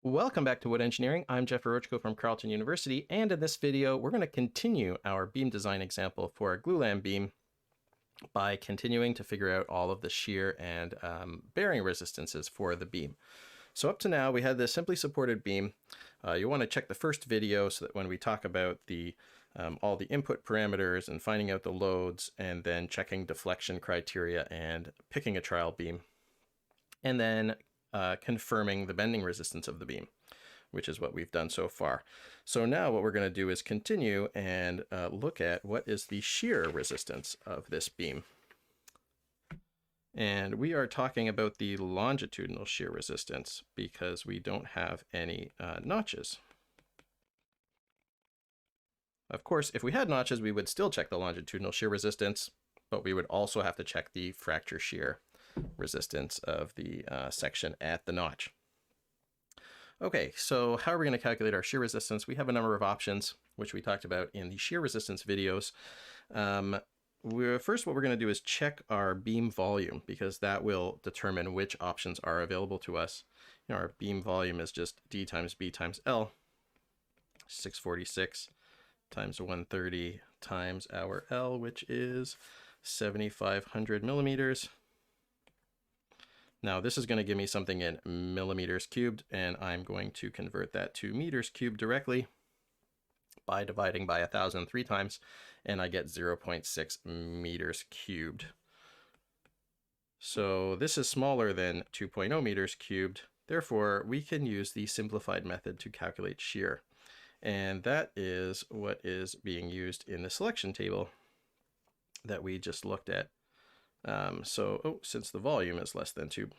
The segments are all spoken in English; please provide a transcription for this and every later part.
Welcome back to Wood Engineering. I'm Jeff Orochko from Carleton University, and in this video, we're going to continue our beam design example for a Glulam beam by continuing to figure out all of the shear and bearing resistances for the beam. So up to now, we had this simply supported beam. You want to check the first video so that when we talk about the all the input parameters and finding out the loads, and then checking deflection criteria and picking a trial beam, and then confirming the bending resistance of the beam, which is what we've done so far. So now what we're going to do is continue and look at what is the shear resistance of this beam. And we are talking about the longitudinal shear resistance because we don't have any notches. Of course, if we had notches, we would still check the longitudinal shear resistance, but we would also have to check the fracture shear resistance of the section at the notch. Okay, so how are we going to calculate our shear resistance? We have a number of options, which we talked about in the shear resistance videos. First, what we're going to do is check our beam volume, because that will determine which options are available to us. You know, our beam volume is just D times B times L, 646 times 130 times our L, which is 7,500 millimeters. Now this is going to give me something in millimeters cubed, and I'm going to convert that to meters cubed directly by dividing by 1,000 3 times, and I get 0.6 meters cubed. So this is smaller than 2.0 meters cubed. Therefore, we can use the simplified method to calculate shear. And that is what is being used in the selection table that we just looked at. Since the volume is less than 2,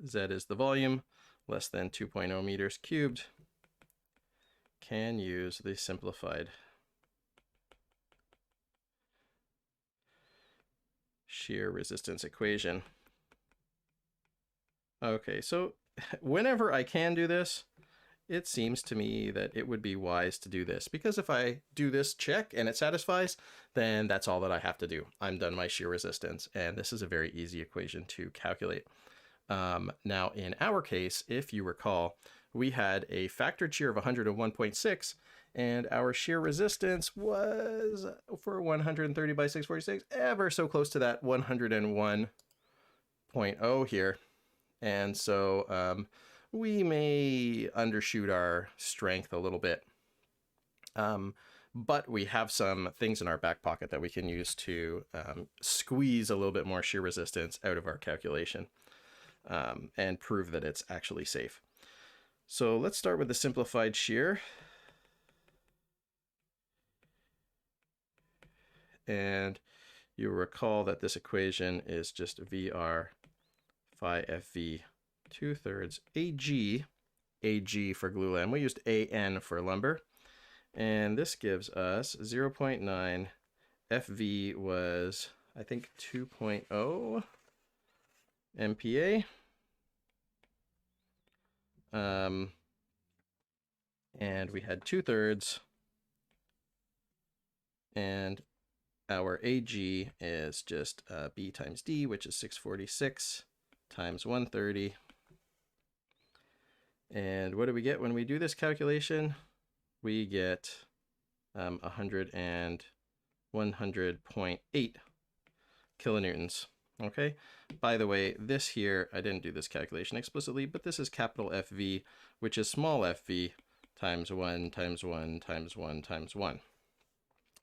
Z is the volume, less than 2.0 meters cubed, can use the simplified shear resistance equation. Okay, so whenever I can do this, it seems to me that it would be wise to do this, because if I do this check and it satisfies, then that's all that I have to do. I'm done my shear resistance, and this is a very easy equation to calculate. Now in our case, if you recall, we had a factored shear of 101.6, and our shear resistance was, for 130 by 646, ever so close to that 101.0 here. And so we may undershoot our strength a little bit. But we have some things in our back pocket that we can use to squeeze a little bit more shear resistance out of our calculation and prove that it's actually safe. So let's start with the simplified shear. And you'll recall that this equation is just VR phi FV 2/3 AG, AG for Glulam. We used AN for lumber. And this gives us 0.9. FV was, I think, 2.0 MPa. And we had 2/3. And our AG is just B times D, which is 646 times 130. And what do we get when we do this calculation? We get 100.8 kilonewtons. Okay. By the way, this here, I didn't do this calculation explicitly, but this is capital FV, which is small fv times 1 times 1 times 1 times 1.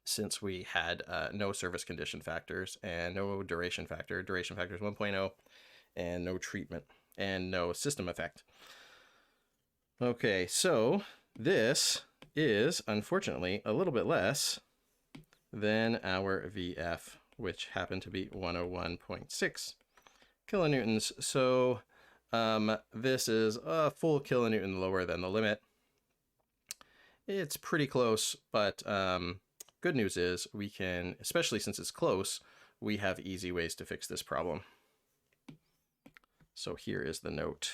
Since we had no service condition factors and no duration factor is 1.0, and no treatment and no system effect. Okay, so this is unfortunately a little bit less than our VF, which happened to be 101.6 kilonewtons. So this is a full kilonewton lower than the limit. It's pretty close, but good news is we can, especially since it's close, we have easy ways to fix this problem. So here is the note.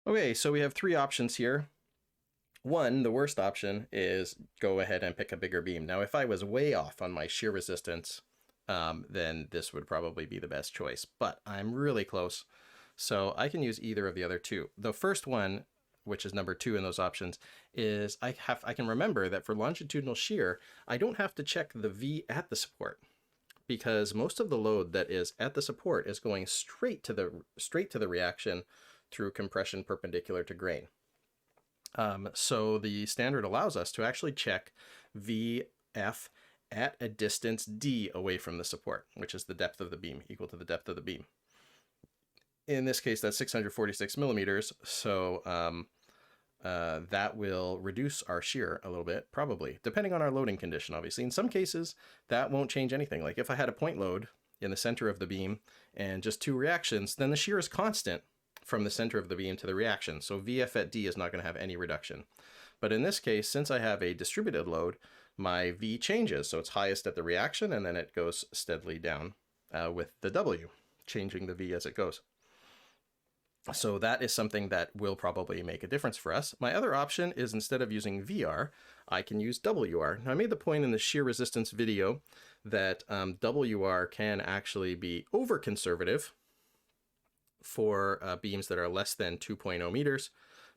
Okay, so we have 3 options here. The worst option is go ahead and pick a bigger beam. Now, if I was way off on my shear resistance, then this would probably be the best choice, but I'm really close. So I can use either of the other two. The first one, which is number 2 in those options, is I can remember that for longitudinal shear, I don't have to check the V at the support, because most of the load that is at the support is going straight to the reaction through compression perpendicular to grain. So the standard allows us to actually check VF at a distance D away from the support, which is the depth of the beam, equal to the depth of the beam. In this case, that's 646 millimeters, so that will reduce our shear a little bit, probably, depending on our loading condition, obviously. In some cases, that won't change anything. Like if I had a point load in the center of the beam and just 2 reactions, then the shear is constant from the center of the beam to the reaction. So VF at D is not going to have any reduction. But in this case, since I have a distributed load, my V changes. So it's highest at the reaction, and then it goes steadily down with the W, changing the V as it goes. So that is something that will probably make a difference for us. My other option is, instead of using VR, I can use WR. Now, I made the point in the shear resistance video that WR can actually be over conservative for beams that are less than 2.0 meters,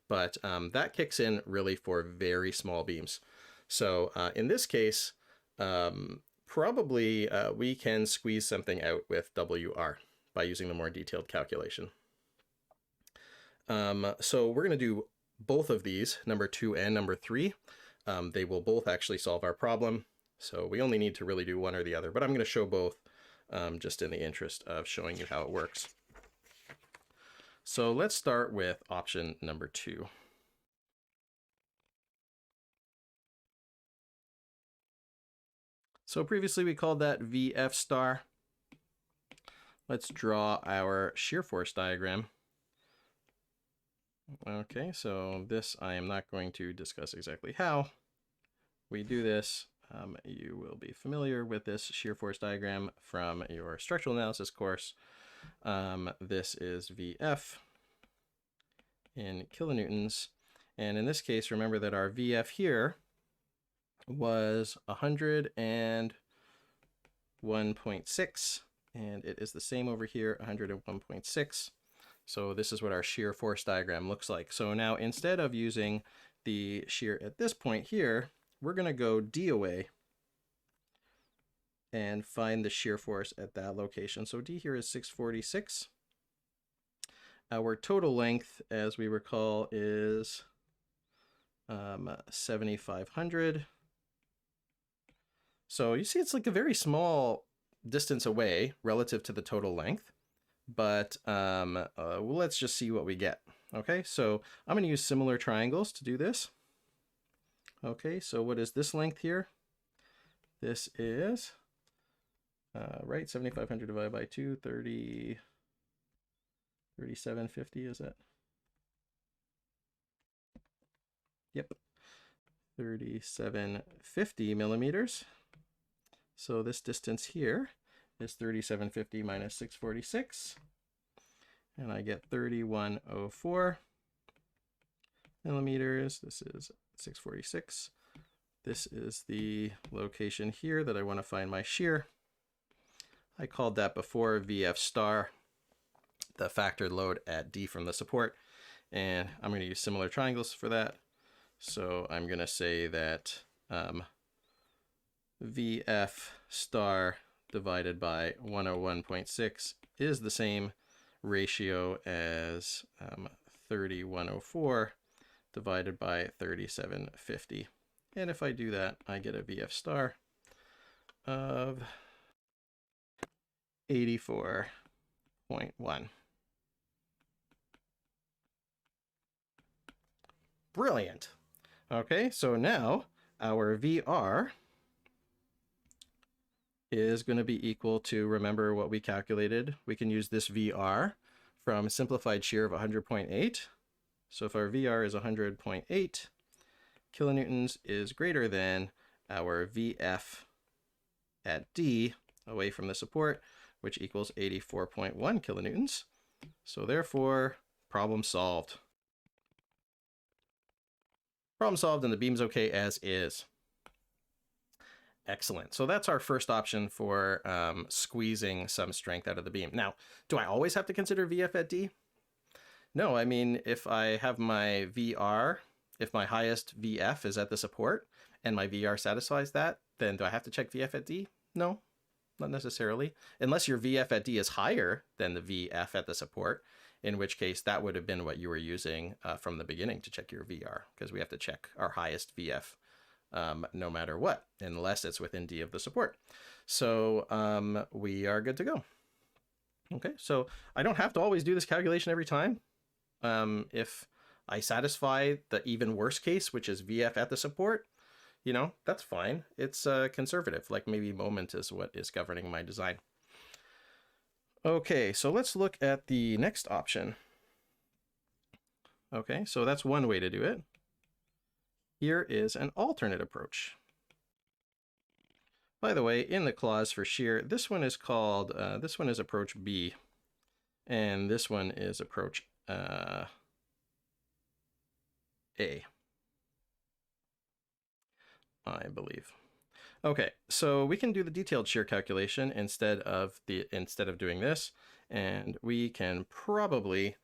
but that kicks in really for very small beams. So in this case, probably we can squeeze something out with WR by using the more detailed calculation. So we're going to do both of these, number 2 and number 3. They will both actually solve our problem. So we only need to really do one or the other, but I'm going to show both just in the interest of showing you how it works. So let's start with option number 2. So previously we called that VF star. Let's draw our shear force diagram. Okay, so this I am not going to discuss exactly how we do this. You will be familiar with this shear force diagram from your structural analysis course. This is VF in kilonewtons. And in this case, remember that our VF here was 101.6, and it is the same over here, 101.6. So this is what our shear force diagram looks like. So now, instead of using the shear at this point here, we're going to go D away and find the shear force at that location. So D here is 646. Our total length, as we recall, is 7,500. So you see it's like a very small distance away relative to the total length, but let's just see what we get. Okay, so I'm going to use similar triangles to do this. Okay, so what is this length here? This is, right, 7,500 divided by 2, 3750, is it? Yep, 3750 millimeters. So this distance here is 3750 minus 646, and I get 3104 millimeters. This is 646. This is the location here that I want to find my shear. I called that before VF star, the factored load at D from the support, and I'm going to use similar triangles for that. So I'm going to say that VF star divided by 101.6 is the same ratio as 3104 divided by 3750. And if I do that, I get a VF star of 84.1. Brilliant. Okay, so now our VR is going to be equal to, remember what we calculated, we can use this VR from simplified shear of 100.8. So if our VR is 100.8, kilonewtons is greater than our VF at D away from the support, which equals 84.1 kilonewtons. So therefore, problem solved. Problem solved, and the beam's okay as is. Excellent. So that's our first option for squeezing some strength out of the beam. Now, do I always have to consider VF at D? No, I mean, if I have my VR, if my highest VF is at the support and my VR satisfies that, then do I have to check VF at D? No, not necessarily. Unless your VF at D is higher than the VF at the support, in which case that would have been what you were using from the beginning to check your VR, because we have to check our highest VF no matter what, unless it's within D of the support. So we are good to go. Okay, so I don't have to always do this calculation every time. If I satisfy the even worst case, which is VF at the support, you know, that's fine. It's conservative, like maybe moment is what is governing my design. Okay, so let's look at the next option. Okay, so that's one way to do it. Here is an alternate approach. By the way, in the clause for shear, this one is called, this one is approach B, and this one is approach A, I believe. Okay, so we can do the detailed shear calculation instead of doing this, and we can probably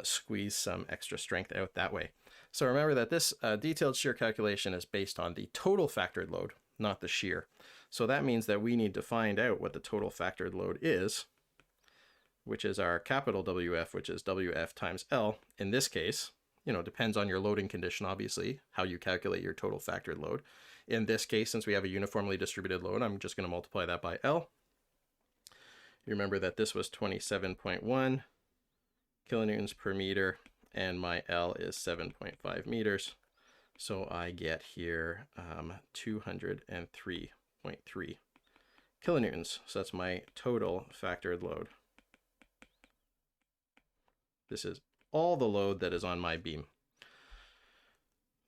squeeze some extra strength out that way. So remember that this detailed shear calculation is based on the total factored load, not the shear. So that means that we need to find out what the total factored load is, which is our capital WF, which is WF times L. In this case, you know, depends on your loading condition, obviously, how you calculate your total factored load. In this case, since we have a uniformly distributed load, I'm just going to multiply that by L. You remember that this was 27.1 kilonewtons per meter, and my L is 7.5 meters. So I get here 203.3 kilonewtons. So that's my total factored load. This is all the load that is on my beam.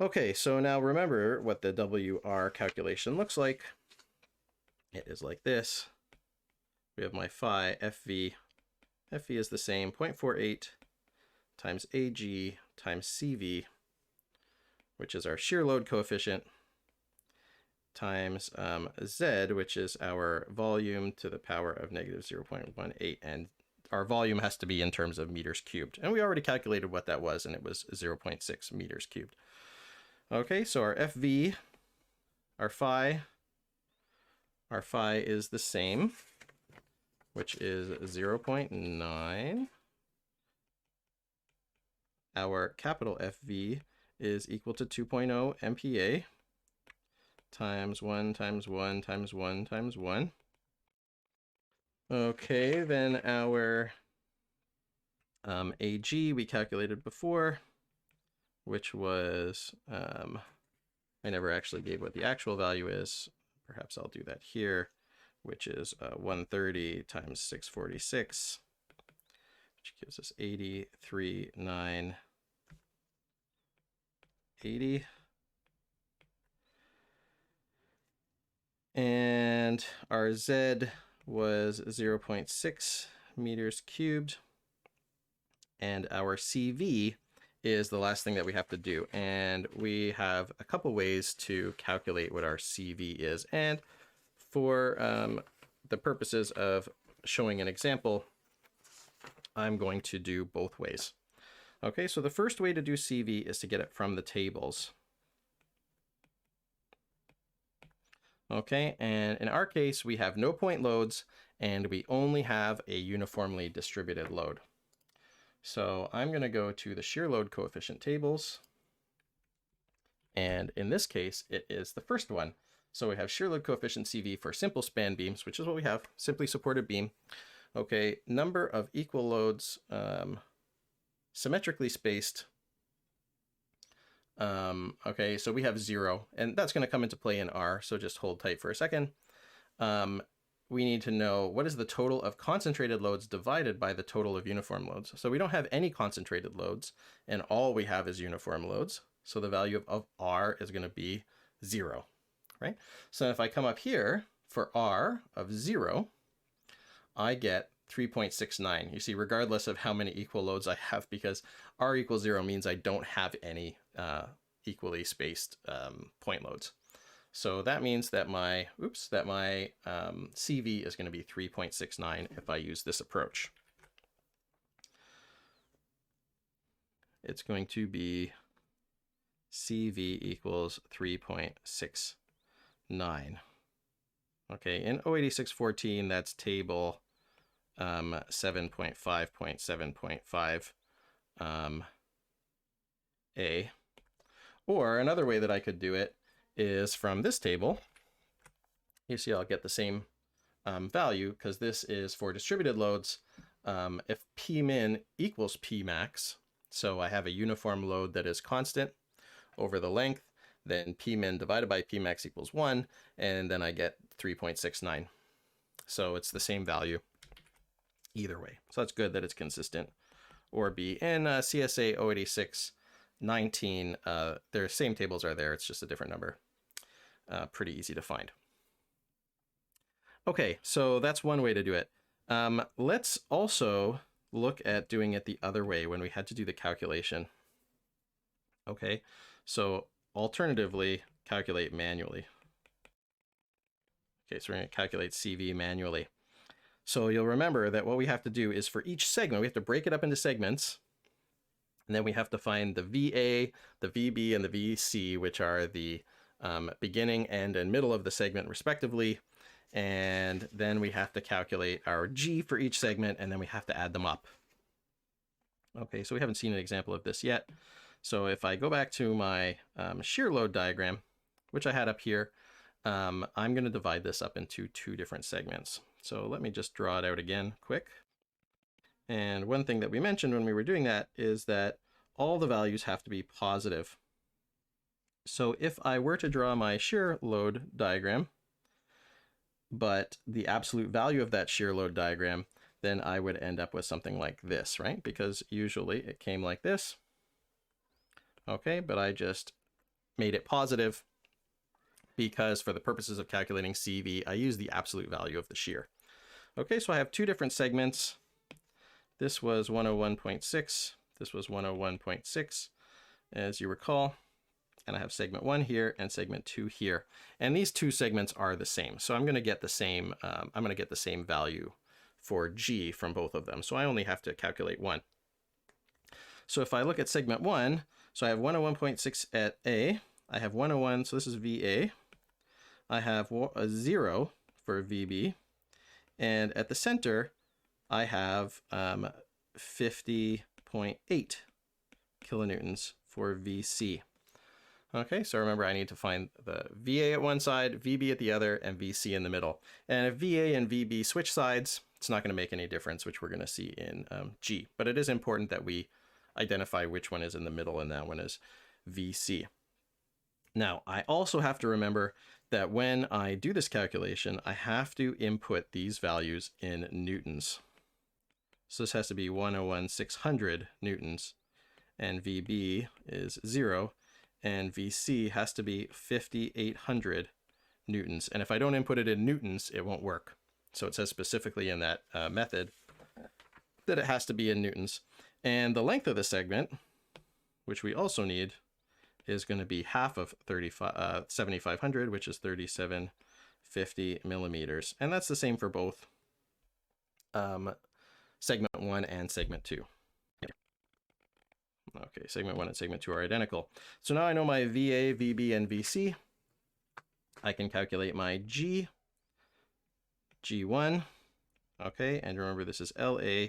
Okay, so now remember what the WR calculation looks like. It is like this. We have my phi FV. FV is the same, 0.48 times AG times CV, which is our shear load coefficient, times Z, which is our volume to the power of negative 0.18. And our volume has to be in terms of meters cubed. And we already calculated what that was, and it was 0.6 meters cubed. Okay, so our FV, our phi is the same, which is 0.9. Our capital FV is equal to 2.0 MPa times 1 times 1 times 1 times 1. Okay, then our AG we calculated before, which was, I never actually gave what the actual value is. Perhaps I'll do that here, which is 130 times 646, which gives us 83,980. And our Z was 0.6 meters cubed. And our CV is the last thing that we have to do. And we have a couple ways to calculate what our CV is. And for the purposes of showing an example, I'm going to do both ways. Okay, so the first way to do CV is to get it from the tables. Okay, and in our case, we have no point loads, and we only have a uniformly distributed load. So I'm going to go to the shear load coefficient tables. And in this case, it is the first one. So we have shear load coefficient CV for simple span beams, which is what we have, simply supported beam. Okay, number of equal loads, symmetrically spaced. Okay, so we have 0, and that's going to come into play in R, so just hold tight for a second. We need to know what is the total of concentrated loads divided by the total of uniform loads. So we don't have any concentrated loads, and all we have is uniform loads. So the value of R is going to be 0, right? So if I come up here for R of 0, I get 3.69. You see, regardless of how many equal loads I have, because R equals 0 means I don't have any equally spaced point loads. So that means that my CV is going to be 3.69 if I use this approach. It's going to be CV equals 3.69. Okay, in O8614, that's table 7.5.7.5 A. Or another way that I could do it is from this table. You see I'll get the same value because this is for distributed loads. If P min equals P max, so I have a uniform load that is constant over the length, then P min divided by P max equals 1, and then I get 3.69. So it's the same value either way. So that's good that it's consistent. Or B. In CSA O86 19, their same tables are there, it's just a different number. Pretty easy to find. Okay, so that's one way to do it. Let's also look at doing it the other way when we had to do the calculation. Okay, so alternatively, calculate manually. Okay, so we're going to calculate CV manually. So you'll remember that what we have to do is for each segment, we have to break it up into segments. And then we have to find the VA, the VB, and the VC, which are the beginning, end, and middle of the segment respectively. And then we have to calculate our G for each segment, and then we have to add them up. Okay, so we haven't seen an example of this yet. So if I go back to my shear load diagram, which I had up here, I'm going to divide this up into two different segments. So let me just draw it out again quick. And one thing that we mentioned when we were doing that is that all the values have to be positive. So if I were to draw my shear load diagram, but the absolute value of that shear load diagram, then I would end up with something like this, right? Because usually it came like this. Okay, but I just made it positive because for the purposes of calculating CV, I use the absolute value of the shear. Okay, so I have two different segments. This was 101.6. This was 101.6, as you recall. And I have segment 1 here and segment 2 here. And these two segments are the same. So I'm going to get the same value for G from both of them. So I only have to calculate one. So if I look at segment 1, so I have 101.6 at A. I have 101, so this is VA. I have a 0 for VB. And at the center, I have 50.8 kilonewtons for VC. Okay, so remember I need to find the VA at one side, VB at the other, and VC in the middle. And if VA and VB switch sides, it's not going to make any difference, which we're going to see in G. But it is important that we identify which one is in the middle and that one is VC. Now, I also have to remember that when I do this calculation, I have to input these values in newtons. So this has to be 101,600 newtons, and VB is 0. And VC has to be 5,800 newtons. And if I don't input it in newtons, it won't work. So it says specifically in that method that it has to be in newtons. And the length of the segment, which we also need, is going to be half of 7,500, which is 3750 millimeters. And that's the same for both segment 1 and segment 2. Okay, segment 1 and segment 2 are identical. So now I know my VA, VB, and VC. I can calculate my G, G1. Okay, and remember this is LA,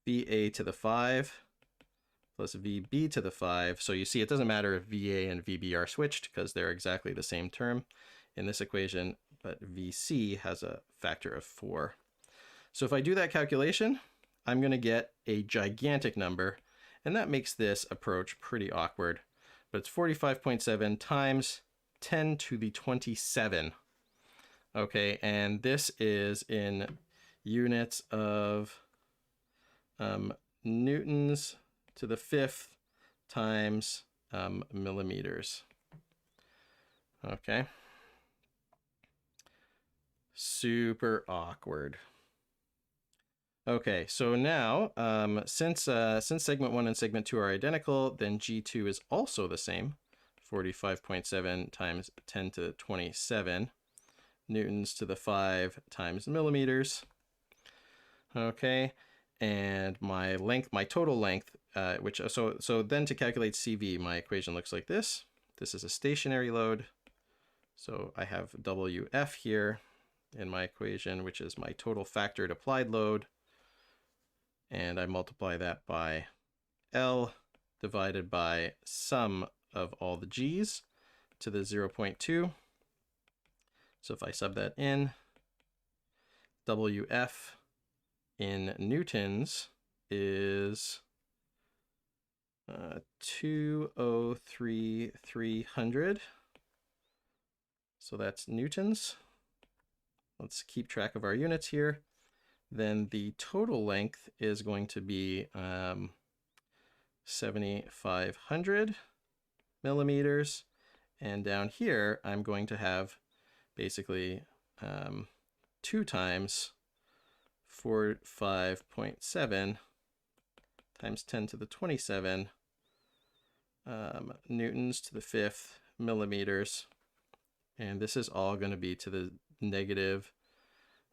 VA to the 5 plus VB to the 5. So you see it doesn't matter if VA and VB are switched because they're exactly the same term in this equation, but VC has a factor of 4. So if I do that calculation, I'm going to get a gigantic number. And that makes this approach pretty awkward. But it's 45.7 times 10 to the 27. Okay, and this is in units of newtons to the 5th times millimeters. Okay. Super awkward. Okay, so now, since segment 1 and segment 2 are identical, then G2 is also the same. 45.7 times 10 to the 27 newtons to the 5 times millimeters. Okay, and my length, my total length, so then to calculate CV, my equation looks like this. This is a stationary load. So I have WF here in my equation, which is my total factored applied load. And I multiply that by L divided by sum of all the G's to the 0.2. So if I sub that in, WF in newtons is 203,300. So that's newtons. Let's keep track of our units here. Then the total length is going to be 7,500 millimeters. And down here, I'm going to have basically 2 times 45.7 times 10 to the 27 newtons to the 5th millimeters. And this is all going to be to the negative,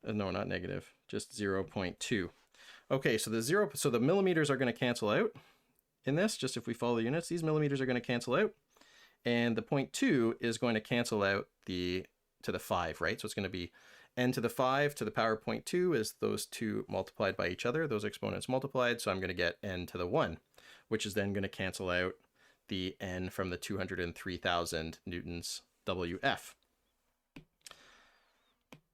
no, not negative, just 0.2. Okay, so the millimeters are going to cancel out in this, just if we follow the units, these millimeters are going to cancel out. And the 0.2 is going to cancel out to the 5, right? So it's going to be n to the 5 to the power 0.2 is those two multiplied by each other, those exponents multiplied. So I'm going to get n to the 1, which is then going to cancel out the n from the 203,000 newtons WF.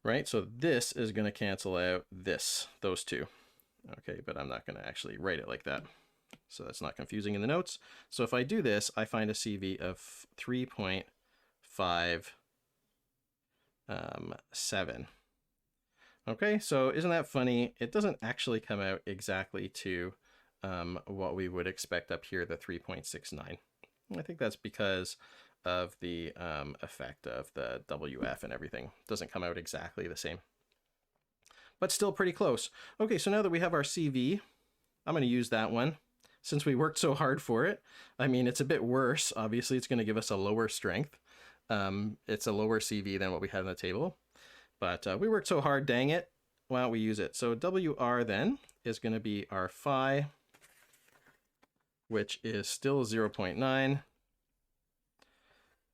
Right, so this is going to cancel out those two. Okay, but I'm not going to actually write it like that, so that's not confusing in the notes. So if I do this, I find a CV of 3.57. Okay, so isn't that funny? It doesn't actually come out exactly to what we would expect up here, the 3.69. I think that's because of the effect of the WF and everything. Doesn't come out exactly the same, but still pretty close. Okay, so now that we have our CV, I'm going to use that one since we worked so hard for it. I mean, it's a bit worse. Obviously, it's going to give us a lower strength. It's a lower CV than what we had in the table, but we worked so hard, dang it. Why don't we use it? So WR then is going to be our phi, which is still 0.9.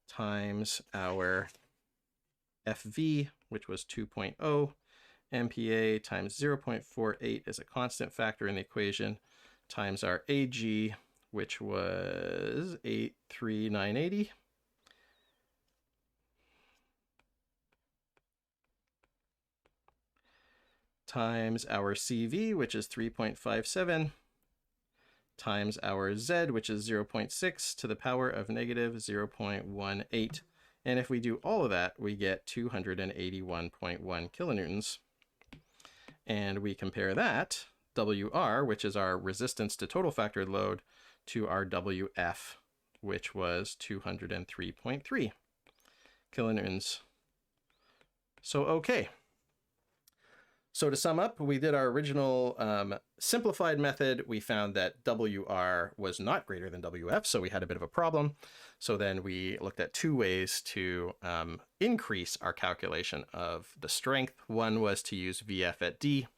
times our FV, which was 2.0, MPa times 0.48 is a constant factor in the equation, times our AG, which was 83980. Times our CV, which is 3.57. Times our Z, which is 0.6 to the power of negative 0.18. And if we do all of that, we get 281.1 kilonewtons. And we compare that, WR, which is our resistance to total factored load, to our WF, which was 203.3 kilonewtons. So, okay. So to sum up, we did our original simplified method. We found that WR was not greater than WF, so we had a bit of a problem. So then we looked at 2 ways to increase our calculation of the strength. One was to use VF at D,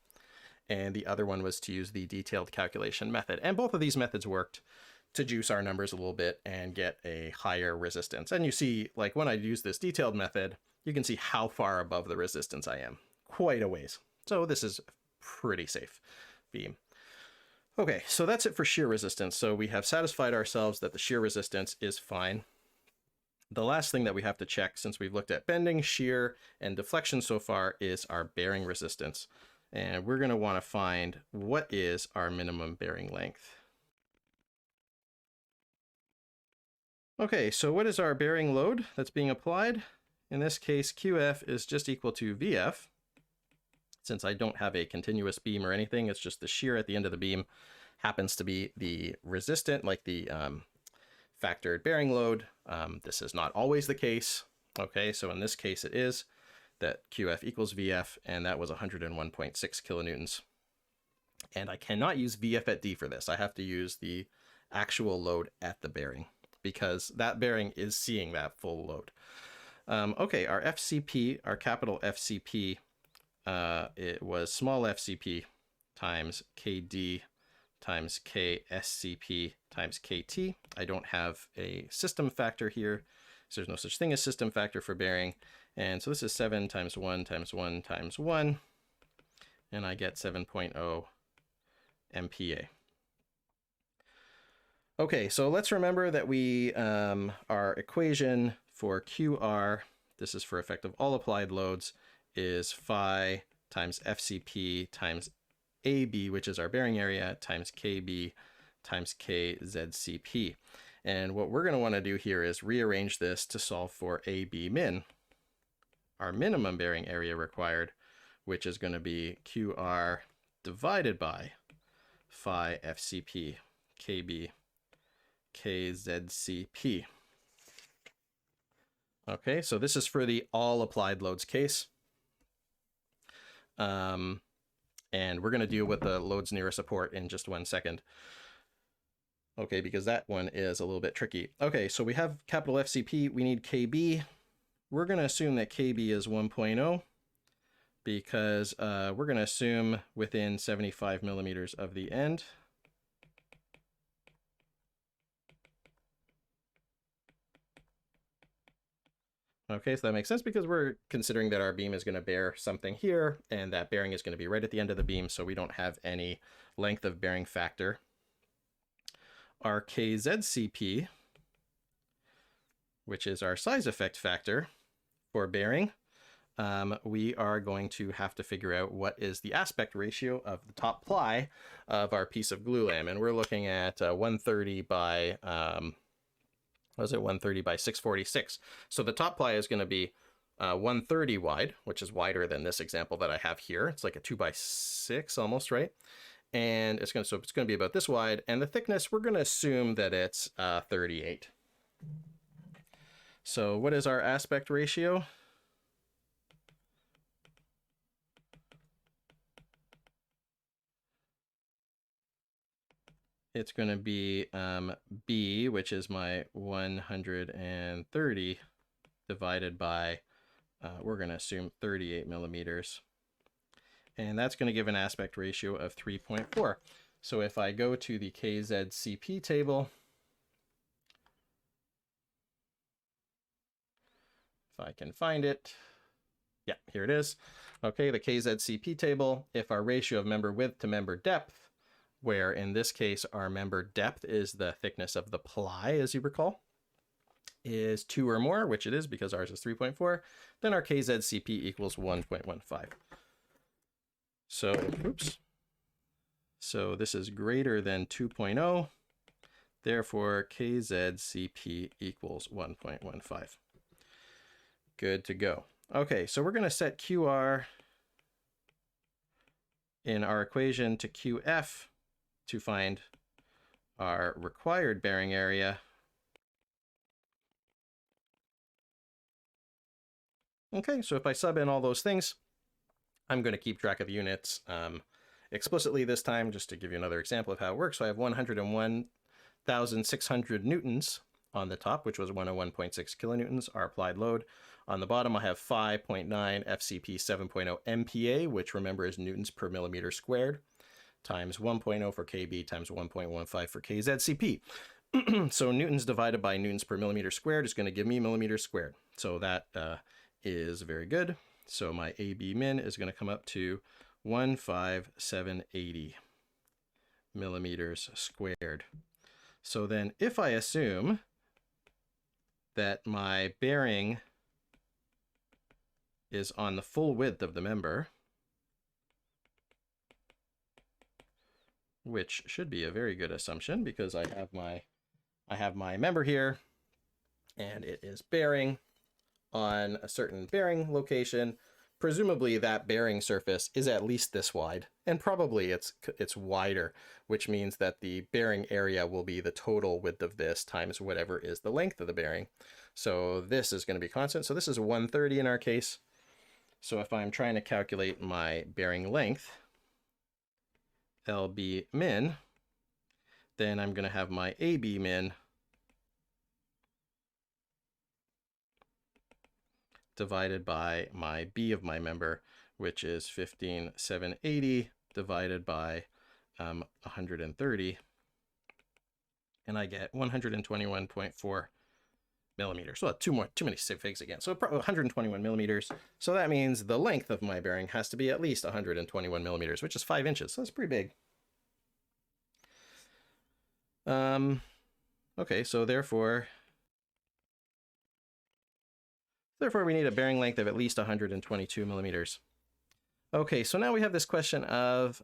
and the other one was to use the detailed calculation method. And both of these methods worked to juice our numbers a little bit and get a higher resistance. And you see, like when I use this detailed method, you can see how far above the resistance I am. Quite a ways. So this is pretty safe beam. Okay, so that's it for shear resistance. So we have satisfied ourselves that the shear resistance is fine. The last thing that we have to check, since we've looked at bending, shear, and deflection so far, is our bearing resistance. And we're going to want to find what is our minimum bearing length. Okay, so what is our bearing load that's being applied? In this case, QF is just equal to VF. Since I don't have a continuous beam or anything, it's just the shear at the end of the beam happens to be the resistant, like the factored bearing load. This is not always the case. Okay, so in this case it is that QF equals VF, and that was 101.6 kilonewtons. And I cannot use VF at D for this. I have to use the actual load at the bearing. because that bearing is seeing that full load. Okay, our FCP, our capital FCP, it was small FCP times KD times KSCP times KT. I don't have a system factor here, so there's no such thing as system factor for bearing. And so this is 7 times 1 times 1 times 1, and I get 7.0 MPa. Okay, so let's remember that our equation for QR, this is for effective all applied loads, is phi times FCP times AB, which is our bearing area, times KB times KZCP. And what we're going to want to do here is rearrange this to solve for AB min, our minimum bearing area required, which is going to be QR divided by phi FCP KB KZCP. Okay, so this is for the all applied loads case. And we're going to deal with the loads near a support in just 1 second. Okay, because that one is a little bit tricky. Okay, so we have capital FCP, we need KB. We're going to assume that KB is 1.0 because we're going to assume within 75 millimeters of the end. Okay, so that makes sense because we're considering that our beam is going to bear something here, and that bearing is going to be right at the end of the beam, so we don't have any length of bearing factor. Our KZCP, which is our size effect factor for bearing, we are going to have to figure out what is the aspect ratio of the top ply of our piece of glulam, and we're looking at 130 by 130 by 646. So the top ply is going to be 130 wide, which is wider than this example that I have here. It's like a 2x6 almost, right? And it's going to be about this wide. And the thickness, we're going to assume that it's 38. So what is our aspect ratio? It's going to be B, which is my 130 divided by, we're going to assume 38 millimeters. And that's going to give an aspect ratio of 3.4. So if I go to the KZCP table, if I can find it, yeah, here it is. Okay, the KZCP table, if our ratio of member width to member depth, where in this case our member depth is the thickness of the ply, as you recall, is 2 or more, which it is because ours is 3.4, then our KZCP equals 1.15. So, oops. So this is greater than 2.0, therefore KZCP equals 1.15. Good to go. Okay, so we're going to set QR in our equation to QF to find our required bearing area. Okay, so if I sub in all those things, I'm going to keep track of the units explicitly this time, just to give you another example of how it works. So I have 101,600 newtons on the top, which was 101.6 kilonewtons, our applied load. On the bottom, I have 5.9 FCP 7.0 MPa, which remember is newtons per millimeter squared, times 1.0 for KB times 1.15 for KZCP. So newtons divided by newtons per millimeter squared is going to give me millimeters squared. So that is very good. So my AB min is going to come up to 15780 millimeters squared. So then if I assume that my bearing is on the full width of the member, which should be a very good assumption because I have my member here and it is bearing on a certain bearing location. Presumably that bearing surface is at least this wide, and probably it's wider, which means that the bearing area will be the total width of this times whatever is the length of the bearing. So this is going to be constant. So this is 130 in our case. So if I'm trying to calculate my bearing length, LB min, then I'm going to have my AB min divided by my B of my member, which is 15,780 divided by 130, and I get 121.4 millimeters. Well, too many figs again. So 121 millimeters. So that means the length of my bearing has to be at least 121 millimeters, which is 5 inches. So that's pretty big. Okay, so therefore we need a bearing length of at least 122 millimeters. Okay, so now we have this question of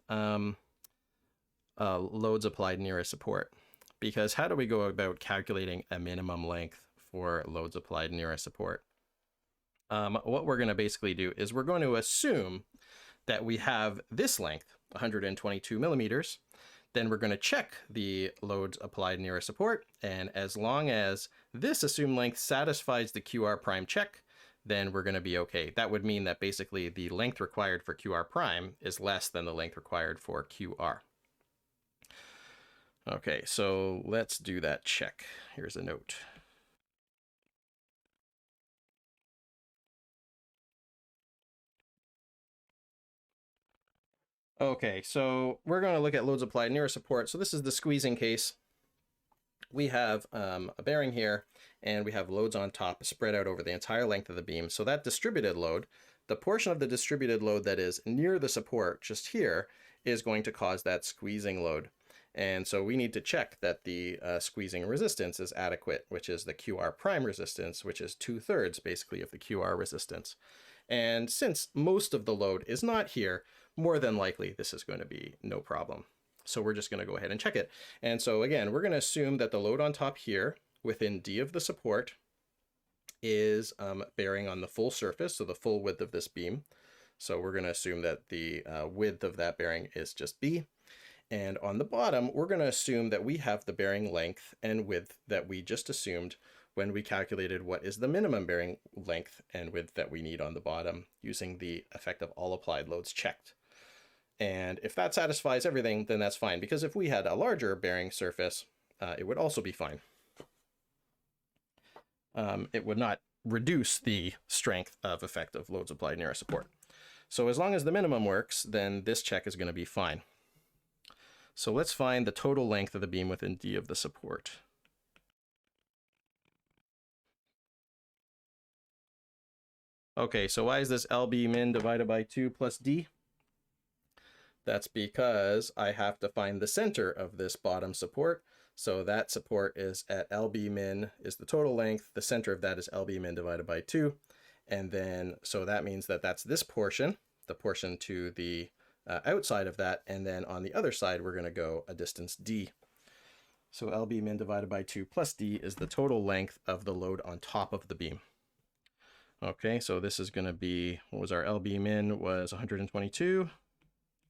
loads applied near a support. Because how do we go about calculating a minimum length for loads applied near a support? What we're going to basically do is we're going to assume that we have this length, 122 millimeters. Then we're going to check the loads applied near a support. And as long as this assumed length satisfies the QR prime check, then we're going to be okay. That would mean that basically the length required for QR prime is less than the length required for QR. Okay, so let's do that check. Here's a note. Okay, so we're going to look at loads applied near a support. So this is the squeezing case. We have a bearing here, and we have loads on top spread out over the entire length of the beam. So that distributed load, the portion of the distributed load that is near the support just here, is going to cause that squeezing load. And so we need to check that the squeezing resistance is adequate, which is the QR prime resistance, which is 2/3 basically of the QR resistance. And since most of the load is not here, more than likely this is going to be no problem. So we're just going to go ahead and check it. And so again, we're going to assume that the load on top here within D of the support is bearing on the full surface, so the full width of this beam. So we're going to assume that the width of that bearing is just B. And on the bottom, we're going to assume that we have the bearing length and width that we just assumed when we calculated what is the minimum bearing length and width that we need on the bottom using the effect of all applied loads checked. And if that satisfies everything, then that's fine, because if we had a larger bearing surface, it would also be fine. It would not reduce the strength of effective loads applied near a support. So as long as the minimum works, then this check is going to be fine. So let's find the total length of the beam within D of the support. Okay, so why is this LB min divided by 2 plus D? That's because I have to find the center of this bottom support. So that support is at LB min is the total length. The center of that is LB min divided by 2. And then, so that means that that's this portion, the portion to the outside of that. And then on the other side, we're going to go a distance D. So LB min divided by 2 plus D is the total length of the load on top of the beam. Okay, so this is going to be, what was our LB min was 122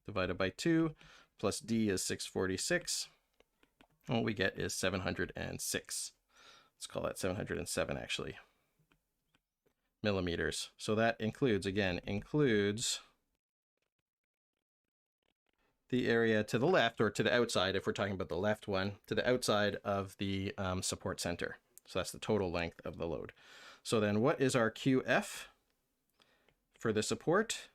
divided by 2 plus D is 646. What we get is 706. Let's call that 707 actually. Millimeters. So that includes, again, includes the area to the left, or to the outside, if we're talking about the left one, to the outside of the support center. So that's the total length of the load. So then what is our QF for the support?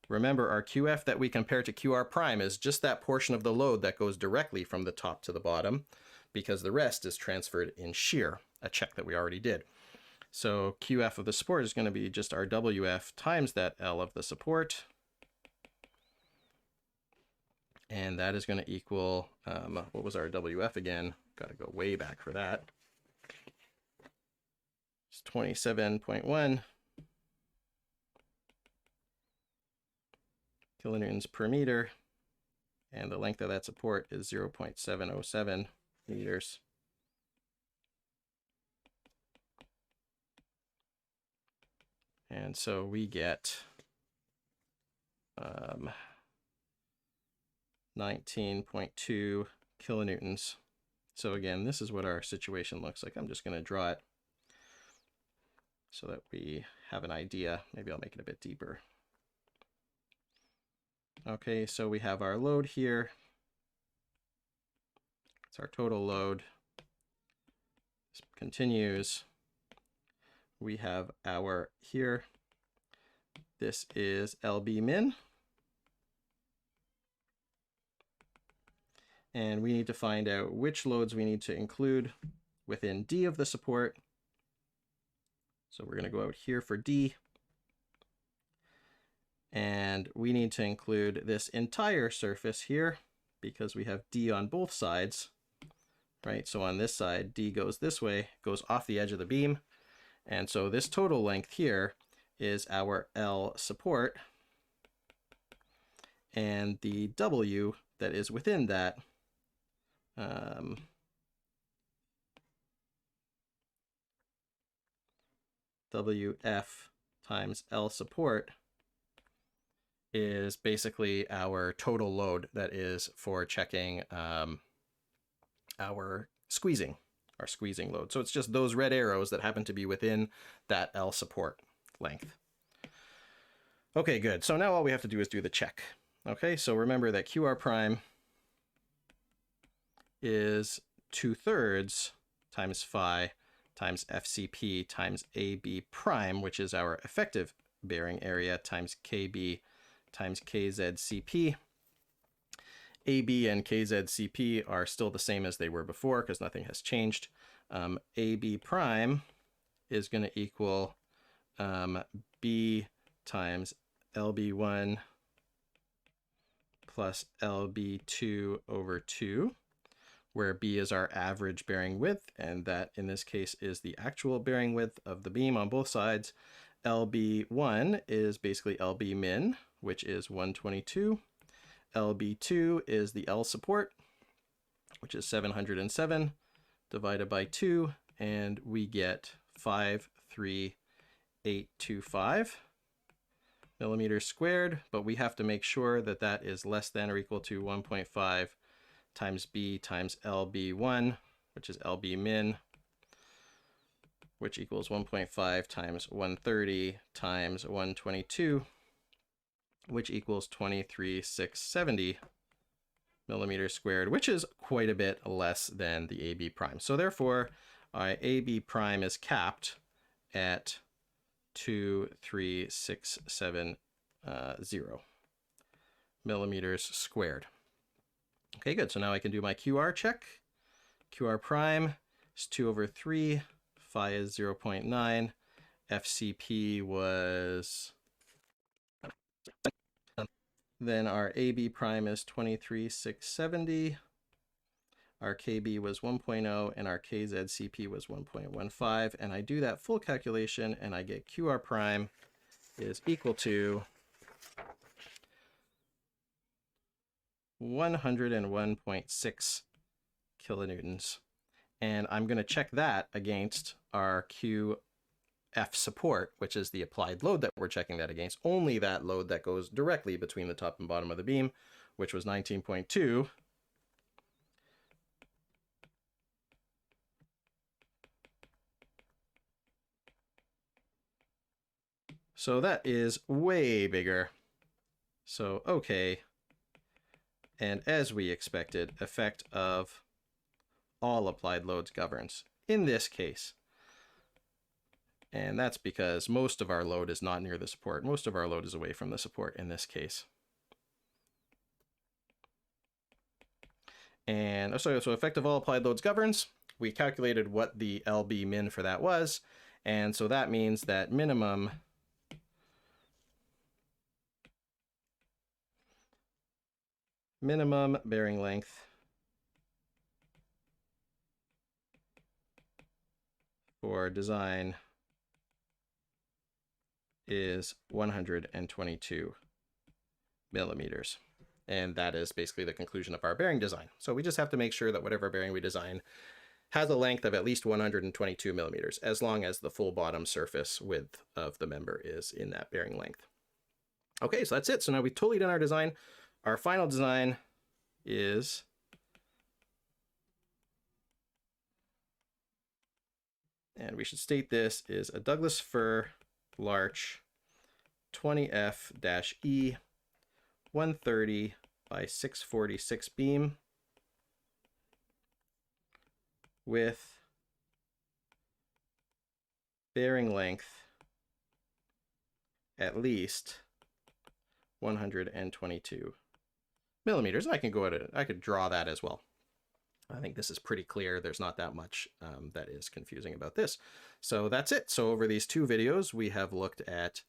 Remember, our QF that we compare to QR prime is just that portion of the load that goes directly from the top to the bottom, because the rest is transferred in shear, a check that we already did. So QF of the support is going to be just our WF times that L of the support. And that is going to equal, what was our WF again? Got to go way back for that. It's 27.1 kilonewtons per meter. And the length of that support is 0.707 meters. And so we get 19.2 kilonewtons. So again, this is what our situation looks like. I'm just going to draw it so that we have an idea. Maybe I'll make it a bit deeper. Okay, so we have our load here. It's our total load. This continues. we have our here, this is LB min. And we need to find out which loads we need to include within D of the support. So we're going to go out here for D. And we need to include this entire surface here because we have D on both sides, right? So on this side, D goes this way, goes off the edge of the beam. And so this total length here is our L support. And the W that is within that WF times L support is basically our total load that is for checking our squeezing load. So it's just those red arrows that happen to be within that L support length. Okay, good. So now all we have to do is do the check. Okay, so remember that QR prime is 2/3 times phi times FCP times AB prime, which is our effective bearing area, times KB times KZCP. AB and KZCP are still the same as they were before because nothing has changed. AB prime is going to equal B times LB1 plus LB2 over 2, where B is our average bearing width, and that in this case is the actual bearing width of the beam on both sides. LB1 is basically LB min, which is 122. LB2 is the L support, which is 707 divided by 2, and we get 53825 millimeters squared, but we have to make sure that that is less than or equal to 1.5 times B times LB1, which is LB min, which equals 1.5 times 130 times 122, which equals 23,670 millimeters squared, which is quite a bit less than the AB prime. So therefore, AB prime is capped at 23,670 millimeters squared. Okay, good. So now I can do my QR check. QR prime is 2/3. Phi is 0.9. FCP was... Then our AB prime is 23,670. Our KB was 1.0 and our KZCP was 1.15. And I do that full calculation and I get QR prime is equal to 101.6 kilonewtons. And I'm going to check that against our QF support, which is the applied load that we're checking that against. Only that load that goes directly between the top and bottom of the beam, which was 19.2. So that is way bigger. So, okay. And as we expected, effect of all applied loads governs in this case. And that's because most of our load is not near the support. Most of our load is away from the support in this case. And so effect of all applied loads governs. We calculated what the LB min for that was. And so that means that minimum bearing length for design is 122 millimeters. And that is basically the conclusion of our bearing design. So we just have to make sure that whatever bearing we design has a length of at least 122 millimeters, as long as the full bottom surface width of the member is in that bearing length. Okay, so that's it. So now we've totally done our design. Our final design is and we should state this is a Douglas fir larch 20F-E 130 by 646 beam with bearing length at least 122 millimeters. I can go at it. I could draw that as well. I think this is pretty clear. There's not that much that is confusing about this. So that's it. So over these two videos, we have looked at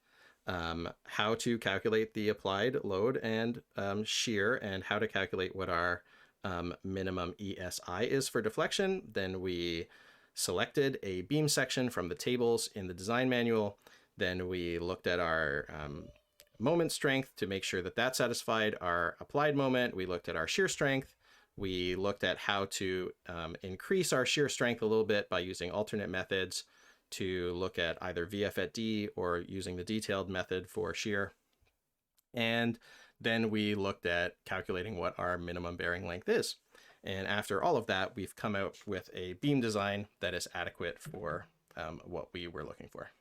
how to calculate the applied load and shear, and how to calculate what our minimum ESI is for deflection. Then we selected a beam section from the tables in the design manual. Then we looked at our moment strength to make sure that that satisfied our applied moment. We looked at our shear strength. We looked at how to increase our shear strength a little bit by using alternate methods to look at either VF at D or using the detailed method for shear. And then we looked at calculating what our minimum bearing length is. And after all of that, we've come out with a beam design that is adequate for what we were looking for.